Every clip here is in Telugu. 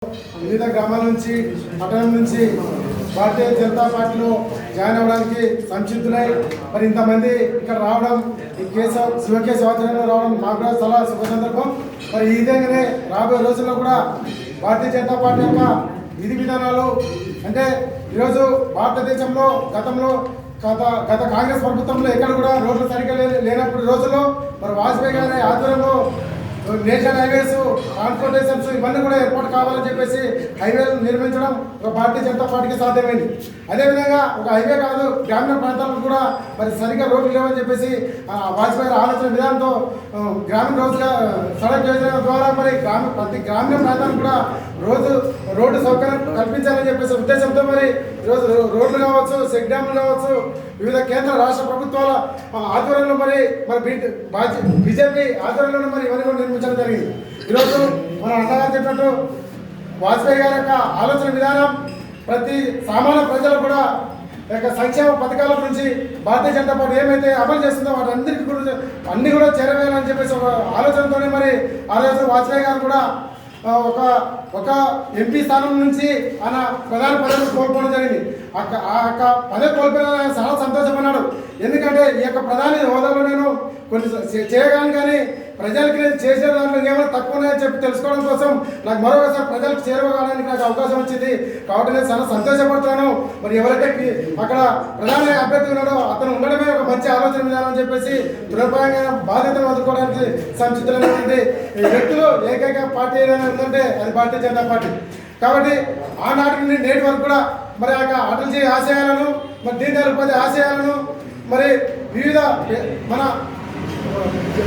వివిధ గ్రామాల నుంచి పట్టణం నుంచి భారతీయ జనతా పార్టీలో జాయిన్ అవ్వడానికి సంసిద్ధులై మరి ఇంతమంది ఇక్కడ రావడం ఈ శివకేశవ ఆధ్వర్యంలో రావడం మాకు కూడా చాలా శుభ సందర్భం. మరి ఈ విధంగానే రాబోయే రోజుల్లో కూడా భారతీయ జనతా పార్టీ యొక్క విధి విధానాలు అంటే ఈరోజు భారతదేశంలో గతంలో గత కాంగ్రెస్ ప్రభుత్వంలో ఎక్కడ కూడా రోడ్లు సరిగ్గా లేనప్పుడు రోజుల్లో మరి వాజ్పేయి గారి ఆధ్వర్యంలో నేషనల్ హైవేస్ ట్రాన్స్పోర్టేషన్స్ ఇవన్నీ కూడా ఏర్పాటు కావాలని చెప్పేసి హైవేలు నిర్మించడం ఒక భారతీయ జనతా పార్టీకి సాధ్యమైంది. అదేవిధంగా ఒక హైవే కాదు గ్రామీణ ప్రాంతాలకు కూడా మరి సరిగ్గా రోడ్లు లేవని చెప్పేసి వాజ్పేయి ఆలోచన విధానంతో గ్రామీణ రోజుగా సడక్ యోజన ద్వారా మరి ప్రతి గ్రామీణ ప్రాంతానికి కూడా రోడ్డు సౌకర్యం కల్పించాలని చెప్పేసి ఉద్దేశంతో మరి ఈరోజు రోడ్లు కావచ్చు, చెక్ డ్యామ్లు కావచ్చు, వివిధ కేంద్ర రాష్ట్ర ప్రభుత్వాల ఆధ్వర్యంలో మరి బీజేపీ ఆధ్వర్యంలో మరి ఇవన్నీ కూడా నిర్మించడం జరిగింది. ఈరోజు మన అన్నగారు చెప్పినట్టు వాజ్పేయి గారి యొక్క ఆలోచన విధానం ప్రతి సామాన్య ప్రజలు కూడా యొక్క సంక్షేమ పథకాల గురించి భారతీయ జనతా పార్టీ ఏమైతే అమలు చేస్తుందో వాటి అన్ని కూడా చేరవేయాలని చెప్పేసి ఒక ఆలోచనతోనే మరి ఆ రోజు వాజ్పేయి గారు కూడా ఒక ఎంపీ స్థానం నుంచి ఆయన ప్రధాన పదవిని కోల్పోవడం జరిగింది. ఆ యొక్క పదవి కోల్పోయిన చాలా సంతోషపడ్డాడు. ఎందుకంటే ఈ యొక్క ప్రధాని హోదాలో నేను కొన్ని చేయగలను, కానీ ప్రజలకి నేను చేసే దాంట్లో ఏమైనా తక్కువ ఉన్నాయని చెప్పి తెలుసుకోవడం కోసం నాకు మరొకసారి ప్రజలకు చేరువడానికి నాకు అవకాశం వచ్చింది. కాబట్టి నేను చాలా సంతోషపడుతున్నాను. మరి ఎవరైతే అక్కడ ప్రధాన అభ్యర్థి ఉన్నాడో అతను ఉండడమే ఒక మంచి ఆలోచన విధానం అని చెప్పేసి దృఢపరంగా బాధ్యతను వదులుకోవడానికి సంసిద్ధులైనటువంటి వ్యక్తులు ఏకైక పార్టీ ఏదైనా ఉందంటే అది భారతీయ జనతా పార్టీ. కాబట్టి ఆనాటి నుండి నేటి వరకు కూడా మరి ఆ యొక్క అటల్జీ ఆశయాలను, మరి దీన్ దయాళ్ ఉపాధ్యాయ ఆశయాలను, మరి వివిధ మన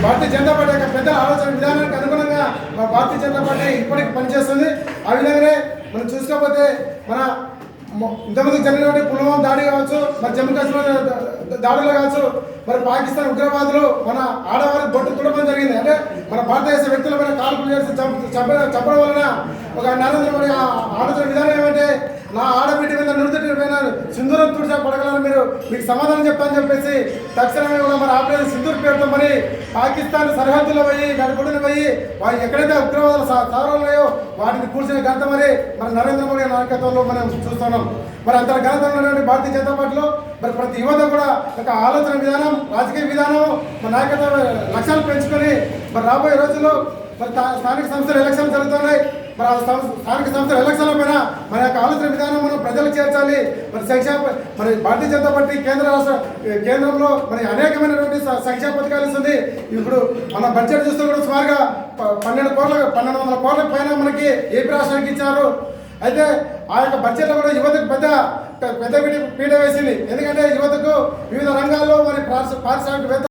భారతీయ జనతా పార్టీ యొక్క పెద్దల ఆలోచన విధానానికి అనుగుణంగా మన భారతీయ జనతా పార్టీ ఇప్పటికీ పనిచేస్తుంది. ఆ విధంగానే మనం చూసుకోకపోతే మన ఇంతమందికి జరిగినటువంటి పుల్వామా దాడి కావచ్చు, మరి జమ్మూ కాశ్మీర్ దాడులు కావచ్చు, మరి పాకిస్తాన్ ఉగ్రవాదులు మన ఆడవారికి బొట్టు తుడపడం జరిగింది. అంటే మన భారతదేశ వ్యక్తుల పైన కాల్పులు చేసి చంపడం వలన ఒక నరేంద్ర మోడీ ఆలోచన విధానం ఏమంటే నా ఆడబిడ్డ మీద నుడితి పైన సింధూరం తుడిచా పడగలని మీకు సమాధానం చెప్తానని చెప్పేసి తక్షణమే కూడా మరి ఆపరేషన్ సింధూర్ పేరుతో మరి పాకిస్తాన్ సరిహద్దులో పోయి గడుపుడిని పోయి వారి ఎక్కడైతే ఉగ్రవాదుల స్థావరాలు ఉన్నాయో వాటిని కూర్చునే ఘనత మరి మన నరేంద్ర మోడీ నాయకత్వంలో మనం చూస్తున్నాం. మరి అంత ఘనత ఉన్నటువంటి భారతీయ జనతా పార్టీలో మరి ప్రతి యువత కూడా ఒక ఆలోచన విధానం, రాజకీయ విధానం, మన నాయకత్వ లక్ష్యాలు పెంచుకొని మరి రాబోయే రోజుల్లో మరి స్థానిక సంస్థల ఎలక్షన్ జరుగుతున్నాయి. మరి ఆ స్థానిక సంస్థల ఎలక్షన్ల పైన మన యొక్క ఆలోచన విధానం మనం ప్రజలకు చేర్చాలి. మరి మరి భారతీయ జనతా పార్టీ కేంద్రంలో మరి అనేకమైనటువంటి సంక్షేమ పథకాలు ఇస్తుంది. ఇప్పుడు మన బడ్జెట్ చూస్తే కూడా సుమారుగా 1200 కోట్ల పైన మనకి ఏపీ రాష్ట్రానికి ఇచ్చారు. అయితే ఆ యొక్క బడ్జెట్లో కూడా యువతకు పెద్ద పీట వేసింది. ఎందుకంటే యువతకు వివిధ రంగాల్లో మరి పారిశ్రామికవేత్త